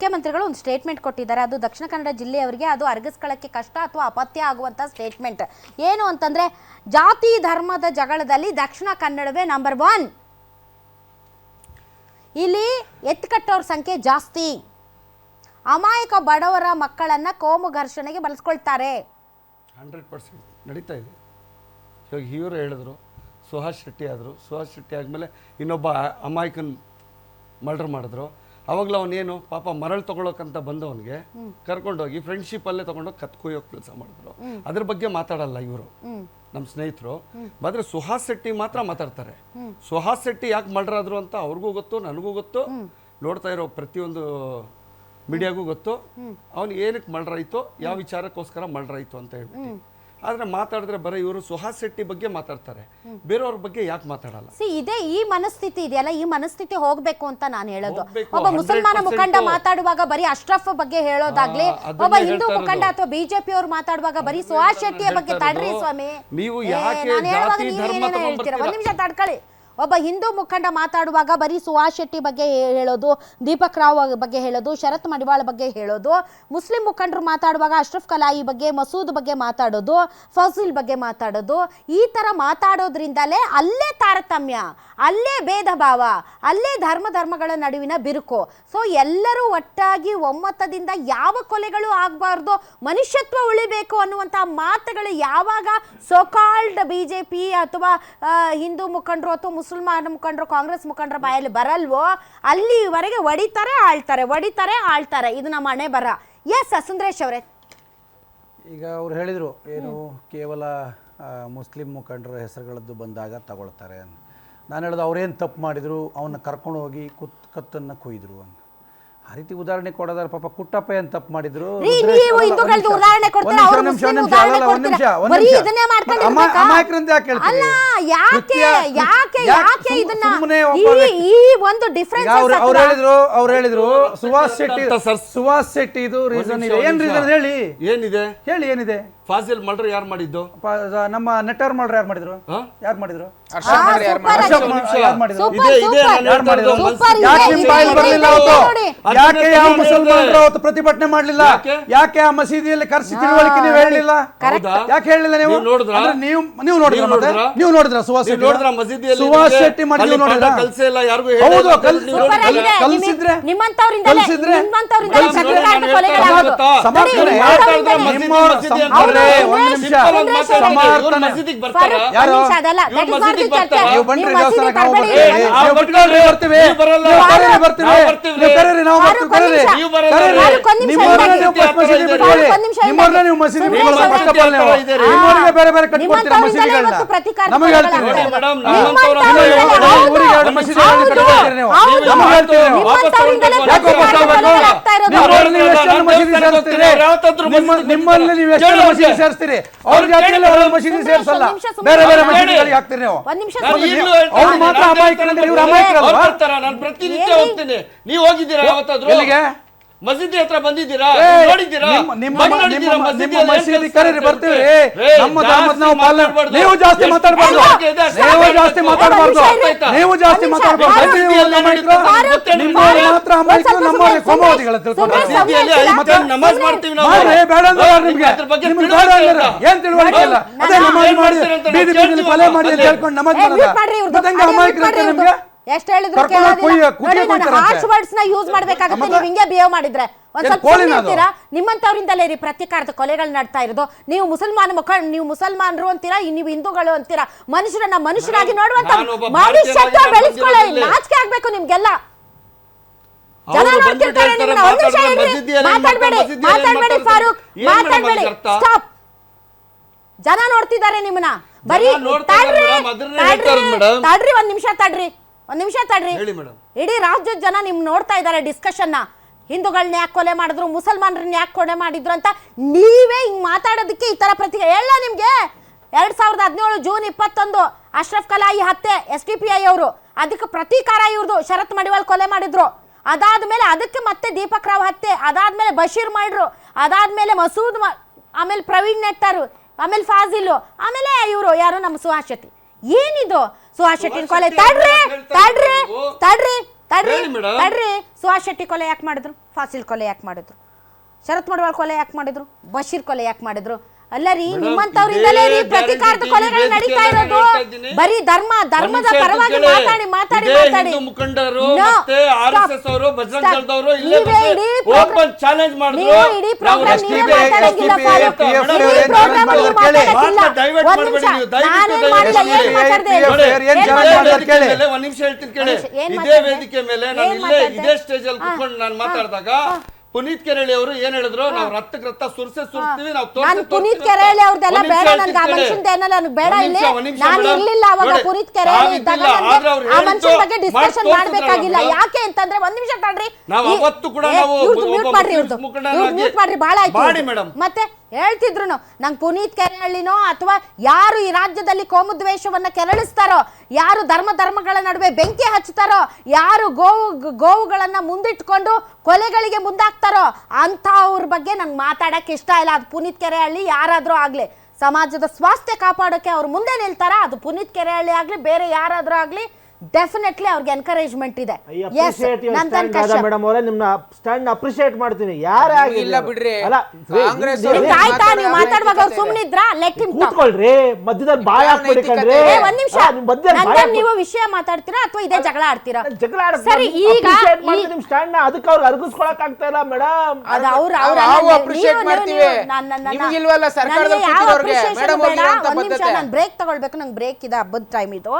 ಮುಖ್ಯಮಂತ್ರಿಗಳು ಒಂದು ಸ್ಟೇಟ್ಮೆಂಟ್ ಕೊಟ್ಟಿದ್ದಾರೆ. ಅದು ದಕ್ಷಿಣ ಕನ್ನಡ ಜಿಲ್ಲೆಯವರಿಗೆ ಅದು ಅರಗಿಸ್ಕೊಳ್ಳೋಕ್ಕೆ ಕಷ್ಟ ಅಥವಾ ಅಪತ್ಯ ಆಗುವಂಥ ಸ್ಟೇಟ್ಮೆಂಟ್. ಏನು ಅಂತಂದರೆ, ಜಾತಿ ಧರ್ಮದ ಜಗಳದಲ್ಲಿ ದಕ್ಷಿಣ ಕನ್ನಡವೇ ನಂಬರ್ 1. ಇಲ್ಲಿ ಎತ್ತುಕಟ್ಟೋರ ಸಂಖ್ಯೆ ಜಾಸ್ತಿ. ಅಮಾಯಕ ಬಡವರ ಮಕ್ಕಳನ್ನು ಕೋಮು ಘರ್ಷಣೆಗೆ ಬಳಸ್ಕೊಳ್ತಾರೆ. 100% ನಡೀತಾ ಇದೆ. ಇವಾಗ ಇವರು ಹೇಳಿದ್ರು, ಸುಹಾಸ್ ಶೆಟ್ಟಿ ಆದರು. ಸುಹಾಸ್ ಶೆಟ್ಟಿ ಆದಮೇಲೆ ಇನ್ನೊಬ್ಬ ಅಮಾಯಕನ್ ಮರ್ಡರ್ ಮಾಡಿದ್ರು. ಅವಾಗಲೂ ಅವನೇನು ಪಾಪ ಮರಳು ತೊಗೊಳಕ್ಕಂತ ಬಂದವನಿಗೆ ಕರ್ಕೊಂಡೋಗಿ ಫ್ರೆಂಡ್ಶಿಪ್ಪಲ್ಲೇ ತೊಗೊಂಡೋಗಿ ಕತ್ಕೊಯ್ಯೋ ಕೆಲಸ ಮಾಡಿದ್ರು. ಅದ್ರ ಬಗ್ಗೆ ಮಾತಾಡಲ್ಲ ಇವರು, ನಮ್ಮ ಸ್ನೇಹಿತರು. ಆದರೆ ಸುಹಾಸ್ ಶೆಟ್ಟಿ ಮಾತ್ರ ಮಾತಾಡ್ತಾರೆ. ಸುಹಾಸ್ ಶೆಟ್ಟಿ ಯಾಕೆ ಮರ್ಡರ್ ಆದರು ಅಂತ ಅವ್ರಿಗೂ ಗೊತ್ತು, ನನಗೂ ಗೊತ್ತು, ನೋಡ್ತಾ ಇರೋ ಪ್ರತಿಯೊಂದು ಮೀಡಿಯಾಗೂ ಗೊತ್ತು. ಅವನು ಏನಕ್ಕೆ ಮರ್ಡರ್ ಆಯಿತು, ಯಾವ ವಿಚಾರಕ್ಕೋಸ್ಕರ ಮರ್ಡರ್ ಆಯಿತು ಅಂತ ಹೇಳ್ಬಿಟ್ಟು. ಆದ್ರೆ ಮಾತಾಡಿದ್ರೆ ಬರೀ ಇವರು ಸುಹಾಸ್ ಶೆಟ್ಟಿ ಬಗ್ಗೆ ಮಾತಾಡ್ತಾರೆ, ಬೇರೆಯವ್ರ ಬಗ್ಗೆ ಯಾಕೆ ಮಾತಾಡಲ್ಲ? ಇದೇ ಈ ಮನಸ್ಥಿತಿ ಇದೆಯಲ್ಲ, ಈ ಮನಸ್ಥಿತಿ ಹೋಗ್ಬೇಕು ಅಂತ ನಾನು ಹೇಳೋದು. ಒಬ್ಬ ಮುಸಲ್ಮಾನ ಮುಖಂಡ ಮಾತಾಡುವಾಗ ಬರೀ ಅಶ್ರಫ್ ಬಗ್ಗೆ ಹೇಳೋದಾಗ್ಲಿ, ಒಬ್ಬ ಹಿಂದೂ ಮುಖಂಡ ಅಥವಾ ಬಿಜೆಪಿ ಅವ್ರು ಮಾತಾಡುವಾಗ ಬರೀ ಸುಹಾಸ್ ಶೆಟ್ಟಿಯ ಬಗ್ಗೆ ತಡ್ರಿ ಸ್ವಾಮಿ, ನೀವು ಯಾಕೆ ಜಾತಿ ಧರ್ಮ ಹೇಳ್ತೀರಾ? ಒಂದ್ ನಿಮಿಷ ತಡ್ಕೊಳ್ಳಿ. ಒಬ್ಬ ಹಿಂದೂ ಮುಖಂಡ ಮಾತಾಡುವಾಗ ಬರೀ ಸುಹಾಸ್ ಶೆಟ್ಟಿ ಬಗ್ಗೆ ಹೇಳೋದು, ದೀಪಕ್ ರಾವ್ ಬಗ್ಗೆ ಹೇಳೋದು, ಶರತ್ ಮಡಿವಾಳ ಬಗ್ಗೆ ಹೇಳೋದು, ಮುಸ್ಲಿಂ ಮುಖಂಡರು ಮಾತಾಡುವಾಗ ಅಶ್ರಫ್ ಕಲಾಯಿ ಬಗ್ಗೆ, ಮಸೂದ್ ಬಗ್ಗೆ ಮಾತಾಡೋದು, ಫೌಜಿಲ್ ಬಗ್ಗೆ ಮಾತಾಡೋದು, ಈ ಥರ ಮಾತಾಡೋದ್ರಿಂದಲೇ ಅಲ್ಲೇ ತಾರತಮ್ಯ, ಅಲ್ಲೇ ಭೇದ ಭಾವ, ಅಲ್ಲೇ ಧರ್ಮಗಳ ನಡುವಿನ ಬಿರುಕು. ಸೊ ಎಲ್ಲರೂ ಒಟ್ಟಾಗಿ ಒಮ್ಮತದಿಂದ ಯಾವ ಕೊಲೆಗಳು ಆಗಬಾರ್ದು, ಮನುಷ್ಯತ್ವ ಉಳಿಬೇಕು ಅನ್ನುವಂಥ ಮಾತುಗಳು ಯಾವಾಗ ಸೋಕಾಲ್ಡ್ ಬಿಜೆಪಿ ಅಥವಾ ಹಿಂದೂ ಮುಖಂಡರು ಅಥವಾ ಮುಸಲ್ಮಾನ ಮುಖಂಡರು, ಕಾಂಗ್ರೆಸ್ ಮುಖಂಡರ ಬಾಯಲ್ಲಿ ಬರಲ್ವೋ ಅಲ್ಲಿವರೆಗೆ ಹೊಡಿತಾರೆ ಆಳ್ತಾರೆ. ಇದು ನಮ್ಮ ಹಣೆ ಬರ. ಎಸ್ ಸುಂದರೇಶ್ ಅವರೇ, ಈಗ ಅವ್ರು ಹೇಳಿದರು ಏನು, ಕೇವಲ ಮುಸ್ಲಿಂ ಮುಖಂಡರ ಹೆಸರುಗಳದ್ದು ಬಂದಾಗ ತಗೊಳ್ತಾರೆ ಅಂತ. ನಾನು ಹೇಳೋದು, ಅವ್ರೇನು ತಪ್ಪು ಮಾಡಿದರು, ಅವನ್ನ ಕರ್ಕೊಂಡು ಹೋಗಿ ಕತ್ತನ್ನು ಕೊಯ್ದರು ಅಂತ. ಆ ರೀತಿ ಉದಾಹರಣೆ ಕೊಡೋದಾರೆ. ಪಾಪ ಕುಟ್ಟಪ್ಪ ಏನು ತಪ್ಪು ಮಾಡಿದ್ರು, ಅಮಾಯಕರಂತ ಯಾಕೆ ಹೇಳ್ತೀವಿ? ಅವ್ರು ಹೇಳಿದ್ರು ಸುಹಾಸ್ ಶೆಟ್ಟಿ ಇದು ರೀಸನ್ ಇದೆ. ಏನ್ ರೀಸನ್ ಹೇಳಿ? ಏನಿದೆ? ಫಾಜಿಲ್ ಮರ್ಡರ್ ಯಾರು ಮಾಡಿದ್ದು? ನಮ್ಮ ನೆಟ್ಟರ್ ಮರ್ಡರ್ ಯಾರು ಮಾಡಿದ್ರು? ಯಾಕೆ ಯಾವ ಮುಸಲ್ಮಾನರು ಅವತ್ತು ಪ್ರತಿಭಟನೆ ಮಾಡಲಿಲ್ಲ? ಯಾಕೆ ಆ ಮಸೀದಿಯಲ್ಲಿ ಕರ್ಸಿ ತಿಳುವಳಿಕೆ ನೀವು ಹೇಳಲಿಲ್ಲ? ಯಾಕೆ ಹೇಳಲಿಲ್ಲ? ನೀವು ನೋಡಿದ್ರ ಸುಹಾಸ್ ಶೆಟ್ಟಿ ಮಾಡಿ ನೋಡಿದ್ರ? ಹೌದು, ಕಲಿಸಿದ್ರೆ ಬೇರೆ ಬೇರೆ ಕಟ್ಕೊಡ್ತೀರಾ ಮಸೀದಿಗಳನ್ನ? ನಮಗೆ ಹೇಳ್ತೀರಿ ನಿಮ್ಮಲ್ಲಿ ನೀವು ಎಷ್ಟು ಮಸೀದಿ ಸೇರಿಸ್ತೀರಿ, ಅವ್ರ ಜಾತಿಯಲ್ಲಿ ಅವರ ಮಸೀದಿ ಸೇರಿಸಲ್ಲ, ಬೇರೆ ಬೇರೆ ಮಸೀದಿಗಳಿಗೆ ಹಾಕ್ತೀರಿ ನೀವು. ಅವ್ರು ಮಾತ್ರ ಅಮಾಯಕರಂದ್ರೆ ಇವ್ರು ಅಮಾಯಕರಲ್ವಾ? ನಾನು ಪ್ರತಿನಿತ್ಯ ಹೋಗ್ತೀನಿ. ನೀವು ಹೋಗಿದ್ದೀರಾ ಯಾವತ್ತಾದ್ರೂ? ಎಲ್ಲಿಗೆ? ಮಸೀದಿ ಹತ್ರ ಬಂದಿದ್ದೀರಾ? ನೋಡಿದ್ದೀರಾ? ನಿಮ್ಮ ಮಸೀದಿ ಕರೀರಿ, ಬರ್ತೀವಿ. ನಮ್ಮ ಧರ್ಮದ ನಾವು ಪಾಲನೆ. ನೀವು ಜಾಸ್ತಿ ಮಾತಾಡಬಾರ್ದು. ನಿಮ್ಮ ಮಾತ್ರ ಅಮಾಯಕರು, ನಮ್ಮವರಿಗೆ ಕೋಮವಾದಿಗಳು ತಿಳ್ಕೊಂಡು ನಮಾಜ್ ಮಾಡ್ತೀವಿ ನಾವು. ಬೇಡ ಅಂದ್ರೆ ನಿಮ್ಗೆ ಬೇಡ ಅಂದ್ರೆ ಏನ್ ತಿಳುವಳಿಕೆ ಇಲ್ಲ. ಅದೇ ನಮಾಜ್ ಮಾಡಿ ಬೀದಿ ಬೀದಿಲಿ ಕೊಲೆ ಮಾಡಿ ಅಂತ ಹೇಳ್ಕೊಂಡು ನಮಾಜ್ ಮಾಡೋದ ಅಮಾಯಕರು ನಿಮ್ಗೆ ಎಷ್ಟು ಹೇಳಿದ್ರು ಹಾರ್ಶ್ ವರ್ಡ್ಸ್ ನ ಯೂಸ್ ಮಾಡ್ಬೇಕಾಗುತ್ತೆ. ನೀವು ಹಿಂಗೆ ಬಿಹೇವ್ ಮಾಡಿದ್ರೆ ಒಂದ್ ಸ್ವಲ್ಪ ಹೇಳ್ತೀರಾ? ನಿಮ್ಮಂತವ್ರಿಂದಲೇ ರೀ ಪ್ರತೀಕಾರದ ಕೊಲೆಗಳು ನಡ್ತಾ ಇರೋದು. ನೀವು ನೀವು ಮುಸಲ್ಮಾನರು ಅಂತೀರಾ, ನೀವು ಹಿಂದೂಗಳು ಅಂತೀರಾ. ಮನುಷ್ಯರನ್ನ ಮನುಷ್ಯರಾಗಿ ನೋಡುವಂತ ಮನುಷ್ಯತ್ವ ಬೆಳೆಸ್ಕೊಳ್ಳಿ. ನಾಚಿಕೆ ಆಗ್ಬೇಕು ನಿಮ್ಗೆಲ್ಲ. ಜನ ನೋಡ್ತಿರ್ತಾರೆ ನಿಮ್ಮನ್ನ. ಒಂದ್ ನಿಮಿಷ ಮಾತಾಡ್ಬೇಡಿ ಫಾರೂಕ್, ಮಾತಾಡ್ಬೇಡಿ, ಸ್ಟಾಪ್. ಜನ ನೋಡ್ತಿದ್ದಾರೆ ನಿಮ್ಮನ್ನ. ಬರೀ ತಡ್ರಿ, ಒಂದ್ ನಿಮಿಷ ತಡ್ರಿ. ಇಡೀ ರಾಜ್ಯದ ಜನ ನಿಮ್ ನೋಡ್ತಾ ಇದ್ದಾರೆ ಡಿಸ್ಕಷನ್ ನ. ಹಿಂದೂಗಳನ್ನ ಯಾಕೆ ಕೊಲೆ ಮಾಡಿದ್ರು, ಮುಸಲ್ಮಾನರನ್ನ ಯಾಕೆ ಕೊಲೆ ಮಾಡಿದ್ರು ಅಂತ ನೀವೇ ಹಿಂಗ್ ಮಾತಾಡೋದಕ್ಕೆ ಈ ತರ ಪ್ರತಿಕ್ರಿಯೆ ಹೇಳ ನಿಮ್ಗೆ. 2017 ಜೂನ್ 21 ಅಶ್ರಫ್ ಕಲಾಯಿ ಹತ್ಯೆ, SDPI ಅವರು ಅದಕ್ಕೆ ಪ್ರತೀಕಾರ ಇವ್ರದು. ಶರತ್ ಮಡಿವಾಳ್ ಕೊಲೆ ಮಾಡಿದ್ರು. ಅದಾದ್ಮೇಲೆ ಅದಕ್ಕೆ ಮತ್ತೆ ದೀಪಕ್ ರಾವ್ ಹತ್ಯೆ, ಅದಾದ್ಮೇಲೆ ಬಶೀರ್ ಮಾಡ್ರು, ಅದಾದ್ಮೇಲೆ ಮಸೂದ್, ಆಮೇಲೆ ಪ್ರವೀಣ್ ನೆಟ್ಟರ್, ಆಮೇಲೆ ಫಾಜಿಲ್, ಆಮೇಲೆ ಇವರು ಯಾರು ನಮ್ಮ ಸುಹಾಸ್ ಶೆಟ್ಟಿ. ಏನಿದು ಸುಹಾಸ್ ಶೆಟ್ಟಿ ಕೊಲೆ? ತಡ್ರಿ ತಡ್ರಿ ಸುಹಾಸ್ ಶೆಟ್ಟಿ ಕೊಲೆ ಯಾಕೆ ಮಾಡಿದ್ರು, ಫಾಸಿಲ್ ಕೊಲೆ ಯಾಕೆ ಮಾಡಿದ್ರು, ಶರತ್ ಮಡಿವಾಳ್ ಕೊಲೆ ಯಾಕೆ ಮಾಡಿದ್ರು, ಬಶೀರ್ ಕೊಲೆ ಯಾಕೆ ಮಾಡಿದ್ರು? ಅಲ್ಲ ರೀ, ನಿಮ್ಮಂತವ್ರಿಂದಲೇ ರೀ ಪ್ರತಿಕಾರದ ಕೊಲೆಗಳು ನಡೀತಾ ಇರೋದು. ಬರೀ ಧರ್ಮದ ಪರವಾಗಿ ಮಾತಾಡಿ ಮುಖಂಡರು ಮತ್ತೆ ಆರ್ಎಸ್ಎಸ್ ಅವರು ಬಜರಂಗ ದಳದವರು ಇಲ್ಲೇ ಓಪನ್ ಚಾಲೆಂಜ್ ಮಾಡಿದ್ರು. ಇಡೀ ಪ್ರೋಗ್ರಾಮ್ ನೀವೇ ಮಾತಾಡಂಗಿಲ್ಲ ಒಂದ್ ನಿಮಿಷ ಹೇಳ್ತೀನಿ ಕೇಳಿ. ಇದೇ ವೇದಿಕೆ ಮೇಲೆ ನಾನು ಇದೇ ಸ್ಟೇಜ್ ಅಲ್ಲಿ ಕುತ್ಕೊಂಡು ನಾನು ಮಾತಾಡಿದಾಗ ಪುನೀತ್ ಕೆರಳಿ ಅವರು ಏನ್ ಹೇಳಿದ್ರು, ನಾವು ರಕ್ತ ಸುರಿಸ್ತೀವಿ, ನಾನು ಪುನೀತ್ ಕೆರಳಿ ಅವ್ರದೆಲ್ಲ ಬೇಡ, ನನ್ಗೆ ಆ ಮನುಷ್ಯನ ನನಗೆ ಬೇಡ. ಇಲ್ಲಿ ನಾನು ಇರ್ಲಿಲ್ಲ ಅವಾಗ ಪುನೀತ್ ಕೆರಳಿ ಇದ್ದಾಗ ಆ ಮನುಷ್ಯನ ಬಗ್ಗೆ ಡಿಸ್ಕಷನ್ ಮಾಡ್ಬೇಕಾಗಿಲ್ಲ. ಯಾಕೆ ಅಂತಂದ್ರೆ ಒಂದ್ ನಿಮಿಷ ತಡ್ರಿ, ಮ್ಯೂಟ್ ಮಾಡ್ರಿ, ಬಹಳ ಆಯ್ತು. ಮತ್ತೆ ಹೇಳ್ತಿದ್ರು ನಂಗೆ ಪುನೀತ್ ಕೆರಳಿನೋ ಅಥವಾ ಯಾರು ಈ ರಾಜ್ಯದಲ್ಲಿ ಕೋಮುದ್ವೇಷವನ್ನ ಕೆರಳಿಸ್ತಾರೋ, ಯಾರು ಧರ್ಮಗಳ ನಡುವೆ ಬೆಂಕಿ ಹಚ್ಚುತ್ತಾರೋ, ಯಾರು ಗೋವುಗಳನ್ನ ಮುಂದಿಟ್ಕೊಂಡು ಕೊಲೆಗಳಿಗೆ ಮುಂದಾಗ್ತಾರೋ ಅಂಥವ್ರ ಬಗ್ಗೆ ನಂಗೆ ಮಾತಾಡಕ್ಕೆ ಇಷ್ಟ ಇಲ್ಲ. ಅದು ಪುನೀತ್ ಕೆರೆಹಳ್ಳಿ ಯಾರಾದ್ರೂ ಆಗ್ಲಿ, ಸಮಾಜದ ಸ್ವಾಸ್ಥ್ಯ ಕಾಪಾಡೋಕೆ ಅವ್ರು ಮುಂದೆ ನಿಲ್ತಾರ, ಅದು ಪುನೀತ್ ಕೆರೆಹಳ್ಳಿ ಆಗ್ಲಿ ಬೇರೆ ಯಾರಾದ್ರೂ ಆಗ್ಲಿ, ಡೆಫಿನೆಟ್ಲಿ ಅವ್ರಿಗೆ ಎನ್ಕರೇಜ್ಮೆಂಟ್ ಇದೆ. ಮೇಡಮ್ ಅವರೇ ನಿಮ್ನ ಸ್ಟ್ಯಾಂಡ್ ಅಪ್ರಿಶಿಯೇಟ್ ಮಾಡ್ತೀನಿ. ಯಾರೇ ಇಲ್ಲ ಬಿಡ್ರಿ, ಕಾಂಗ್ರೆಸ್ ಆಯ್ತಾ ನೀವು ಮಾತಾಡುವಾಗ ಅವ್ರು ಸುಮ್ಮನಿದ್ರ ಲೆಟ್ ಹಿಮ್ ಕೂತ್ಕೊಳ್ರಿ, ಮಧ್ಯದಲ್ಲಿ ಬಾಯ್ ಹಾಕ್ಬಿಡಿ ಕಣ್ರಿ. ಒಂದ್ ನಿಮಿಷ, ನೀವು ವಿಷಯ ಮಾತಾಡ್ತೀರಾ ಅಥವಾ ಇದೇ ಜಗಳ ಆಡ್ತೀರಾ? ಜಗಳ ಸರಿ, ಈಗ ನಿಮ್ ಸ್ಟ್ಯಾಂಡ್ ನ ಅದಕ್ಕೆ ಅವ್ರಿಗೆ ಅರ್ಗಿಸ್ಕೊಳಕ್ ಆಗ್ತಾ ಇಲ್ಲ ಮೇಡಮ್. ಅದು ನಾವು ಅಪ್ರಿಶಿಯೇಟ್ ಮಾಡ್ತೀವಿ, ನಿಮಗಿಲ್ವಲ್ಲ ಸರ್ಕಾರದಲ್ಲಿ ಕೂತಿರೋರ್ಗೆ. ಮೇಡಮ್ ನಾನು ಬ್ರೇಕ್ ತಗೊಳ್ಬೇಕು, ನಂಗೆ ಬ್ರೇಕ್ ಇದೆ, ಹಬ್ಬದ ಟೈಮ್ ಇದು.